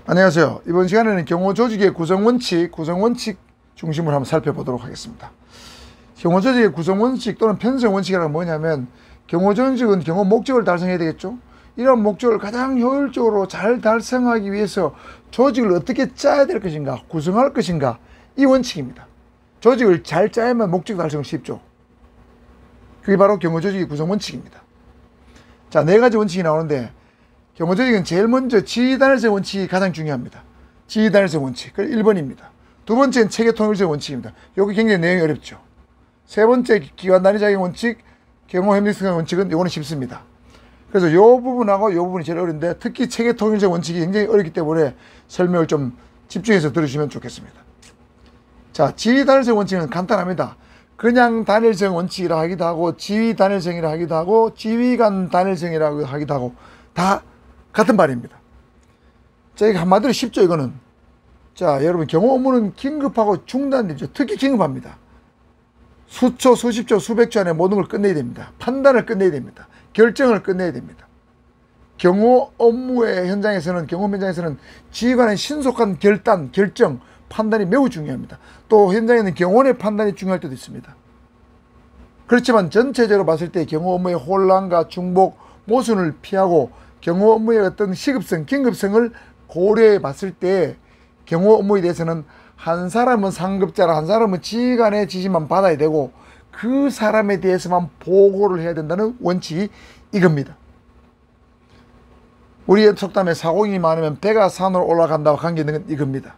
안녕하세요. 이번 시간에는 경호 조직의 구성 원칙 중심으로 한번 살펴보도록 하겠습니다. 경호 조직의 구성 원칙 또는 편성 원칙이란 뭐냐면, 경호 조직은 경호 목적을 달성해야 되겠죠. 이런 목적을 가장 효율적으로 잘 달성하기 위해서 조직을 어떻게 짜야 될 것인가, 구성할 것인가, 이 원칙입니다. 조직을 잘 짜야만 목적 달성은 쉽죠. 그게 바로 경호 조직의 구성 원칙입니다. 자, 4가지 원칙이 나오는데, 경호 조직은 제일 먼저 지휘단일성 원칙이 가장 중요합니다. 지휘단일성 원칙, 그 1번입니다. 두 번째는 체계 통일성 원칙입니다. 여기 굉장히 내용이 어렵죠. 세 번째 기관 단위 작용 원칙, 경호 협력성 원칙은 요거는 쉽습니다. 그래서 요 부분하고 요 부분이 제일 어려운데, 특히 체계 통일성 원칙이 굉장히 어렵기 때문에 설명을 좀 집중해서 들으시면 좋겠습니다. 자, 지휘 단일성 원칙은 간단합니다. 그냥 단일성 원칙이라 하기도 하고, 지휘 단일성이라 하기도 하고, 지휘관 단일성이라고 하기도 하고, 다 같은 말입니다. 자, 이거 한마디로 쉽죠, 이거는. 자, 여러분, 경호 업무는 긴급하고 중단되죠. 특히 긴급합니다. 수초, 수십초, 수백초 안에 모든 걸 끝내야 됩니다. 판단을 끝내야 됩니다. 결정을 끝내야 됩니다. 경호 업무의 현장에서는, 경호 현장에서는 지휘관의 신속한 결정, 판단이 매우 중요합니다. 또 현장에는 경호원의 판단이 중요할 때도 있습니다. 그렇지만 전체적으로 봤을 때 경호 업무의 혼란과 중복, 모순을 피하고 경호 업무의 어떤 시급성, 긴급성을 고려해 봤을 때 경호 업무에 대해서는 한 사람은 상급자라, 한 사람은 지휘관의 지시만 받아야 되고 그 사람에 대해서만 보고를 해야 된다는 원칙이 이겁니다. 우리의 속담에 사공이 많으면 배가 산으로 올라간다고 관계 있는 건 이겁니다.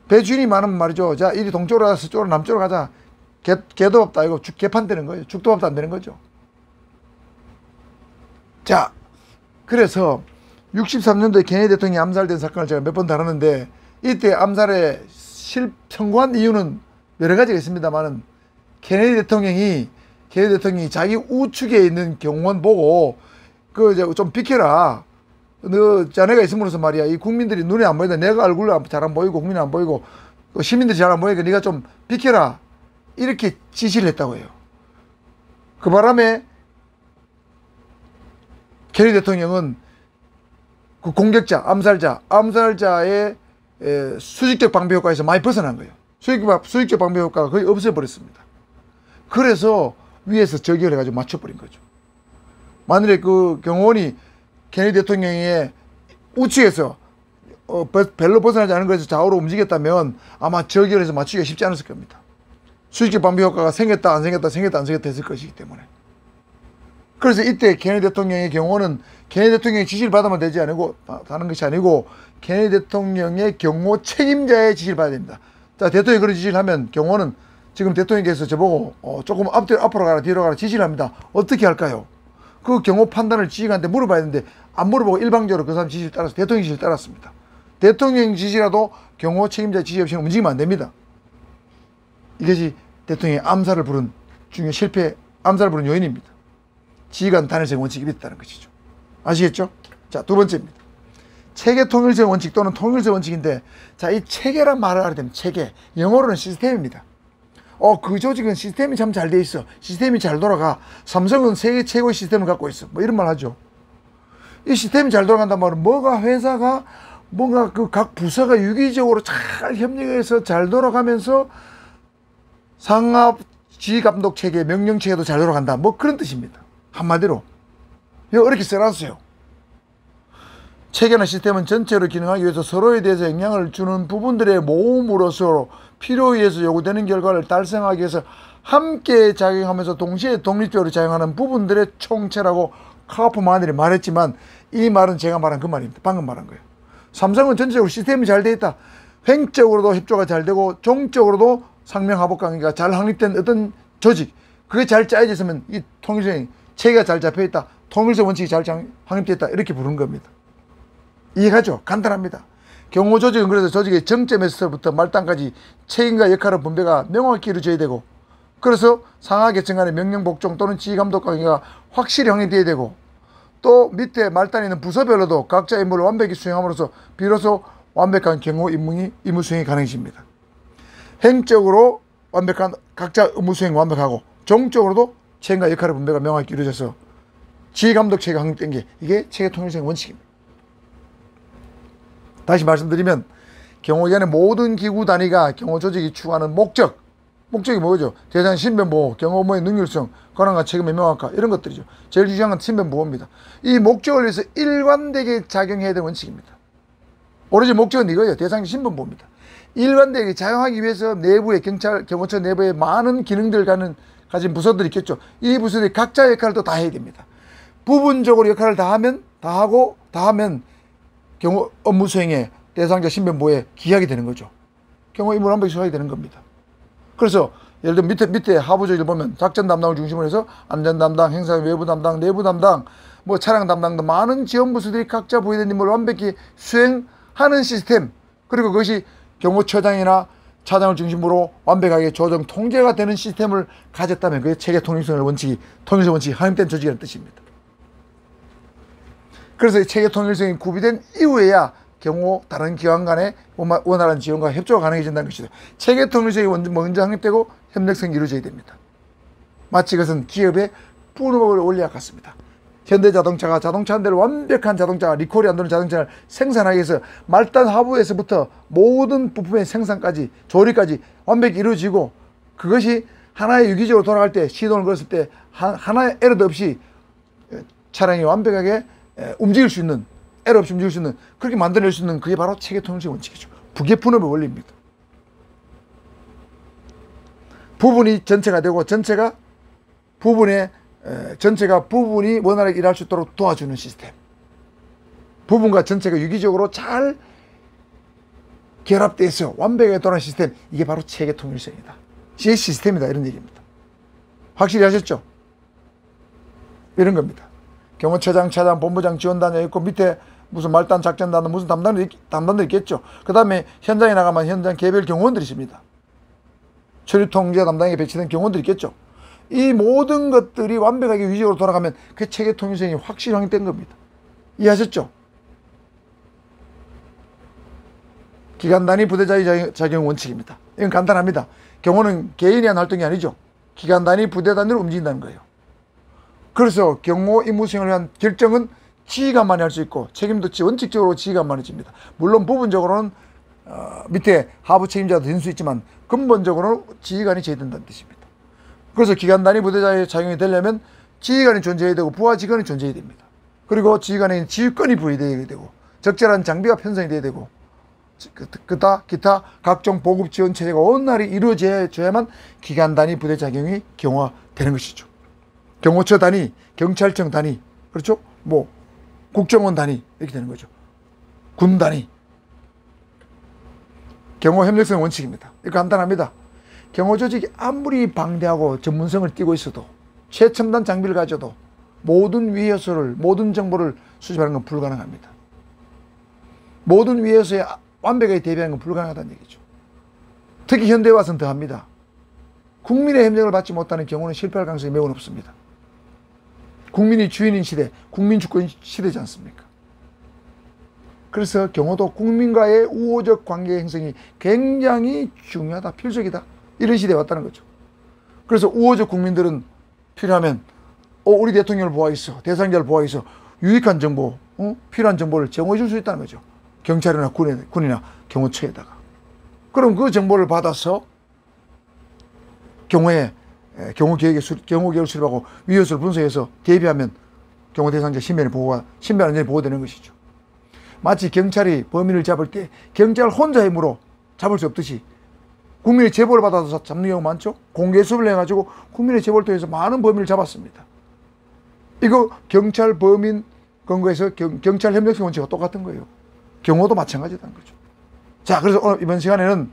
배 주인이 많으면 말이죠. 자, 이리 동쪽으로 가서 서쪽으로 남쪽으로 가자. 개도 없다. 이거 개판 되는 거예요. 죽도 밥도 안 되는 거죠. 자, 그래서 63년도에 케네디 대통령이 암살된 사건을 제가 몇 번 다뤘는데, 이때 암살에 성공한 이유는 여러 가지가 있습니다만은, 케네디 대통령이 자기 우측에 있는 경호원 보고 좀 비켜라. 너 자네가 있음으로써 말이야, 이 국민들이 눈에 안 보인다. 내가 얼굴 잘 안 보이고 국민이 안 보이고 또 시민들이 잘 안 보이니까 네가 좀 비켜라. 이렇게 지시를 했다고 해요. 그 바람에 케네디 대통령은 그 공격자, 암살자의 수직적 방배 효과에서 많이 벗어난 거예요. 수직적 방배 효과가 거의 없어버렸습니다. 그래서 위에서 저격을 해가지고 맞춰버린 거죠. 만일에 그 경호원이 케네디 대통령의 우측에서 벨로 벗어나지 않은 것에서 좌우로 움직였다면 아마 저격을 해서 맞추기가 쉽지 않았을 겁니다. 수직적 방배 효과가 생겼다 안 생겼다 했을 것이기 때문에. 그래서 이때 케네디 대통령의 경호는 케네디 대통령의 지시를 받으면 되지 않고 다른 것이 아니고 케네디 대통령의 경호 책임자의 지시를 받아야 됩니다. 자, 대통령이 그런 지시를 하면 경호는 지금 대통령께서 저보고 조금 앞으로 가라 뒤로 가라 지시를 합니다. 어떻게 할까요? 그 경호 판단을 지휘관한테 물어봐야 되는데 안 물어보고 일방적으로 그 사람 지시를 따라서 대통령 지시를 따랐습니다. 대통령 지시라도 경호 책임자 지시 없이는 움직이면 안 됩니다. 이것이 대통령의 암살을 부른 암살을 부른 요인입니다. 지휘관 단일성 원칙이 있다는 것이죠. 아시겠죠? 자, 두 번째입니다. 체계 통일성 원칙 또는 통일성 원칙인데, 자, 이 체계란 말을 알아야 됩니다. 체계. 영어로는 시스템입니다. 그 조직은 시스템이 참 잘 돼 있어. 시스템이 잘 돌아가. 삼성은 세계 최고의 시스템을 갖고 있어. 뭐 이런 말 하죠. 이 시스템이 잘 돌아간단 말은 회사가 뭔가 그 각 부서가 유기적으로 잘 협력해서 잘 돌아가면서 상압 지휘 감독 체계, 명령 체계도 잘 돌아간다. 뭐 그런 뜻입니다. 한마디로. 이거 어렵게 써놨어요. 체계나 시스템은 전체로 기능하기 위해서 서로에 대해서 영향을 주는 부분들의 모음으로서 필요에 의해서 요구되는 결과를 달성하기 위해서 함께 작용하면서 동시에 독립적으로 작용하는 부분들의 총체라고 카우프만이 말했지만, 이 말은 제가 말한 그 말입니다. 방금 말한 거예요. 삼성은 전체적으로 시스템이 잘 돼 있다. 횡적으로도 협조가 잘 되고 종적으로도 상명하복 관계가 잘 확립된 어떤 조직, 그게 잘 짜여져 있으면 이 통일성이 체계가 잘 잡혀 있다. 통일성 원칙이 잘 확립되어 있다. 이렇게 부르는 겁니다. 이해가죠? 간단합니다. 경호 조직은 그래서 조직의 정점에서부터 말단까지 책임과 역할의 분배가 명확히 이루어져야 되고, 그래서 상하 계층 간의 명령 복종 또는 지휘 감독 관계가 확실히 확립되어야 되고, 또 밑에 말단에 있는 부서별로도 각자 임무를 완벽히 수행함으로써 비로소 완벽한 경호 임무 수행이 가능해집니다. 행적으로 완벽한 각자 업무 수행 완벽하고, 종적으로도 책임과 역할의 분배가 명확히 이루어져서 지휘 감독 체계가 확립된 게 이게 체계 통일성 원칙입니다. 다시 말씀드리면 경호기관의 모든 기구 단위가 경호 조직이 추구하는 목적이 뭐죠? 대상 신변 보호, 경호 업무의 능률성, 권한과 책임의 명확화 이런 것들이죠. 제일 중요한 건 신변 보호입니다. 이 목적을 위해서 일관되게 작용해야 되는 원칙입니다. 오로지 목적은 이거예요. 대상 신변 보호입니다. 일관되게 작용하기 위해서 내부의 경호처 내부에 많은 기능들을 가진 부서들이 있겠죠. 이 부서들이 각자 역할을 또 다 해야 됩니다. 부분적으로 역할을 다 하면 경호 업무 수행에 대상자 신변 보호에 기하게 되는 거죠. 경호 임무를 완벽히 수행하게 되는 겁니다. 그래서 예를 들면 밑에 하부조직을 보면 작전 담당을 중심으로 해서 안전 담당, 행사 외부 담당, 내부 담당, 뭐 차량 담당 등 많은 지원 부서들이 각자 부여된 임무를 완벽히 수행하는 시스템, 그리고 그것이 경호처장이나 차장을 중심으로 완벽하게 조정 통제가 되는 시스템을 가졌다면 그게 체계 통일성 원칙이 확립된 조직이라는 뜻입니다. 그래서 체계 통일성이 구비된 이후에야 경호 다른 기관 간의 원활한 지원과 협조가 가능해진다는 것이죠. 체계 통일성이 먼저 확립되고 협력성이 이루어져야 됩니다. 마치 그것은 기업의 분업을 원리와 같습니다. 현대자동차가 자동차 한 대를 완벽한 자동차, 리콜이 안 되는 자동차를 생산하기 위해서 말단 하부에서부터 모든 부품의 생산까지 조리까지 완벽히 이루어지고 그것이 하나의 유기적으로 돌아갈 때 시동을 걸었을 때 하나의 에러도 없이 차량이 완벽하게 움직일 수 있는, 에러 없이 움직일 수 있는, 그렇게 만들어낼 수 있는 그게 바로 체계 통일성 원칙이죠. 부계 분업의 원리입니다. 부분이 전체가 되고 전체가 부분이 원활하게 일할 수 있도록 도와주는 시스템. 부분과 전체가 유기적으로 잘 결합돼서 완벽하게 돌아가는 시스템. 이게 바로 체계 통일성이다. 이게 시스템이다. 이런 얘기입니다. 확실히 하셨죠? 이런 겁니다. 경호처장, 차장, 본부장, 지원단이 있고 밑에 무슨 말단, 작전단, 무슨 담당들이 있겠죠. 그 다음에 현장에 나가면 현장 개별 경호원들이 있습니다. 처리 통제 담당에 배치된 경호원들이 있겠죠. 이 모든 것들이 완벽하게 유지적으로 돌아가면 그 체계 통일성이 확실히 확립된 겁니다. 이해하셨죠? 기관 단위 부대자의 작용 원칙입니다. 이건 간단합니다. 경호는 개인이 한 활동이 아니죠. 기관 단위 부대 단위로 움직인다는 거예요. 그래서 경호 임무 수행을 위한 결정은 지휘관만이 할 수 있고 책임도 원칙적으로 지휘관만이 집니다. 물론 부분적으로는 밑에 하부 책임자도 될 수 있지만 근본적으로는 지휘관이 제어야 된다는 뜻입니다. 그래서 기관 단위 부대자의 작용이 되려면 지휘관이 존재해야 되고 부하 직원이 존재해야 됩니다. 그리고 지휘관에는 지휘권이 부여되어야 되고 적절한 장비가 편성이 돼야 되고 기타 각종 보급 지원 체제가 원활히 이루어져야만 기관 단위 부대 작용이 경호화되는 것이죠. 경호처 단위, 경찰청 단위, 그렇죠? 뭐 국정원 단위 이렇게 되는 거죠. 군 단위. 경호 협력성 원칙입니다. 이거 간단합니다. 경호 조직이 아무리 방대하고 전문성을 띠고 있어도 최첨단 장비를 가져도 모든 위해 요소를, 모든 정보를 수집하는 건 불가능합니다. 모든 위해 요소에 완벽하게 대비하는 건 불가능하다는 얘기죠. 특히 현대에 와서는 더합니다. 국민의 협력을 받지 못하는 경우는 실패할 가능성이 매우 높습니다. 국민이 주인인 시대, 국민 주권 시대지 않습니까? 그래서 경호도 국민과의 우호적 관계 형성이 굉장히 중요하다, 필수적이다. 이런 시대에 왔다는 거죠. 그래서 우호적 국민들은 필요하면 우리 대통령을 보호하기 위해서, 대상자를 보호하기 위해서 유익한 정보, 필요한 정보를 제공해 줄 수 있다는 거죠. 경찰이나 군이나 경호처에다가. 그럼 그 정보를 받아서 경호계획을 수립하고 위협을 분석해서 대비하면 경호 대상자 신변 안전이 보호되는 것이죠. 마치 경찰이 범인을 잡을 때 경찰 혼자 힘으로 잡을 수 없듯이 국민의 제보를 받아서 잡는 경우가 많죠. 공개 수배를 해가지고 국민의 제보를 통해서 많은 범인을 잡았습니다. 이거 경찰 범인 근거에서 경찰 협력성 원칙과 똑같은 거예요. 경호도 마찬가지라는 거죠. 자, 그래서 오늘 이번 시간에는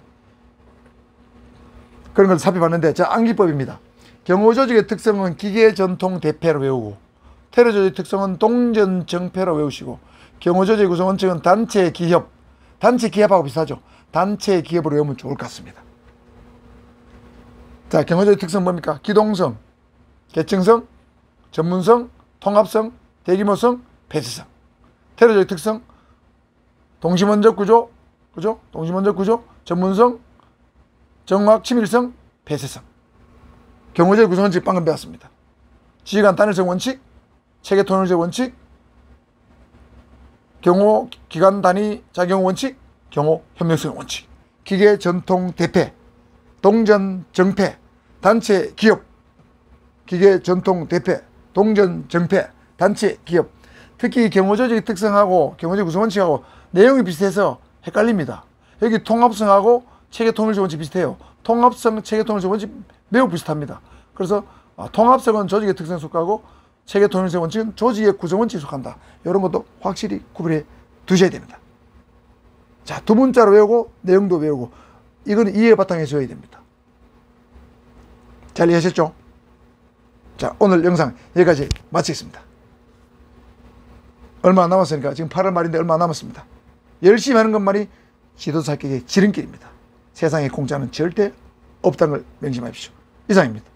그런 걸 살펴봤는데, 자, 암기법입니다. 경호 조직의 특성은 기계 전통 대패로 외우고, 테러 조직 특성은 동전 정패로 외우시고, 경호 조직 구성 원칙은 단체 기합하고 비슷하죠. 단체 기합으로 외우면 좋을 것 같습니다. 자, 경호 조직 특성 뭡니까? 기동성, 계층성, 전문성, 통합성, 대규모성, 폐쇄성. 테러 조직 특성 동시원적 구조, 그죠? 동시원적 구조, 전문성, 정확, 친밀성, 폐쇄성. 경호조직 구성 원칙 방금 배웠습니다. 지휘관 단일성 원칙, 체계 통일적 원칙, 경호 기관 단위 작용 원칙, 경호 협력성 원칙, 기계 전통 대패, 동전 정패, 단체 기업, 기계 전통 대패, 동전 정패, 단체 기업. 특히 경호 조직의 특성하고 경호 조직 구성 원칙하고 내용이 비슷해서 헷갈립니다. 여기 통합성하고 체계 통일성 원칙 비슷해요. 통합성, 체계 통일성 원칙 매우 비슷합니다. 그래서 통합성은 조직의 특성에 속하고 체계 통일성 원칙은 조직의 구성 원칙에 속한다. 이런 것도 확실히 구분해 두셔야 됩니다. 자, 두 문자로 외우고 내용도 외우고 이거는 이해 바탕에 줘야 됩니다. 잘 이해하셨죠? 자, 오늘 영상 여기까지 마치겠습니다. 얼마 안 남았으니까 지금 8월 말인데 얼마 안 남았습니다. 열심히 하는 것만이 지도자 합격의 지름길입니다. 세상에 공짜는 절대 없다는 걸 명심하십시오. 이상입니다.